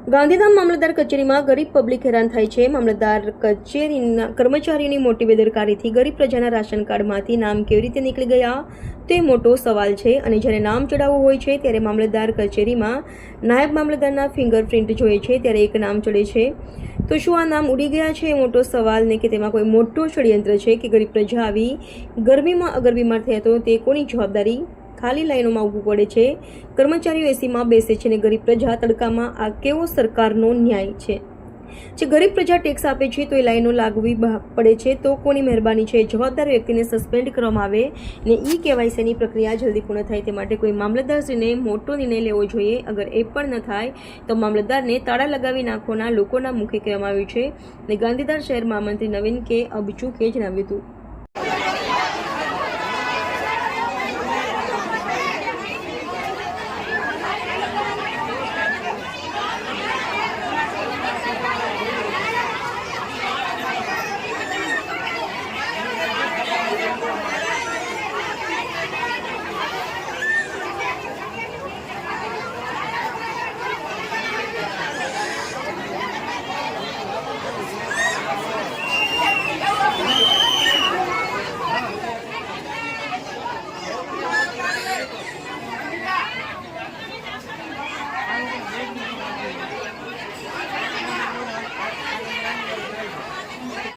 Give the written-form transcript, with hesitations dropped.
ગાંધીધામ મામલતદાર કચેરીમાં ગરીબ પબ્લિક હેરાન થાય છે. મામલતદાર કચેરીના કર્મચારીઓની મોટી બેદરકારીથી ગરીબ પ્રજાના રાશન કાર્ડમાંથી નામ કેવી રીતે નીકળી ગયા તે મોટો સવાલ છે. અને જ્યારે નામ ચડાવવું હોય છે ત્યારે મામલતદાર કચેરીમાં નાયબ મામલતદારના ફિંગરપ્રિન્ટ જોઈએ છે, ત્યારે એક નામ ચડે છે. તો શું આ નામ ઉડી ગયા છે? એ મોટો સવાલ ને કે તેમાં કોઈ મોટો ષડયંત્ર છે કે ગરીબ પ્રજા આવી ગરમીમાં અગર બીમાર થયા તો તે કોની જવાબદારી? ખાલી લાઈનોમાં ઊભું પડે છે, કર્મચારીઓ એસીમાં બેસે છે અને ગરીબ પ્રજા તડકામાં. આ કેવો સરકારનો ન્યાય છે? જે ગરીબ પ્રજા ટેક્સ આપે છે તો એ લાઈનો લાગવી પડે છે, તો કોની મહેરબાની છે? જવાબદાર વ્યક્તિને સસ્પેન્ડ કરવામાં આવે ને KYCની પ્રક્રિયા જલ્દી પૂર્ણ થાય તે માટે કોઈ મામલતદારશ્રીને મોટો નિર્ણય લેવો જોઈએ. અગર એ પણ ન થાય તો મામલતદારને તાળા લગાવી નાખવાના લોકોના મુખે કહેવામાં આવ્યું છે. ને ગાંધીધામ શહેરમાં મંત્રી નવીન કે અબચુકે જણાવ્યું હતું.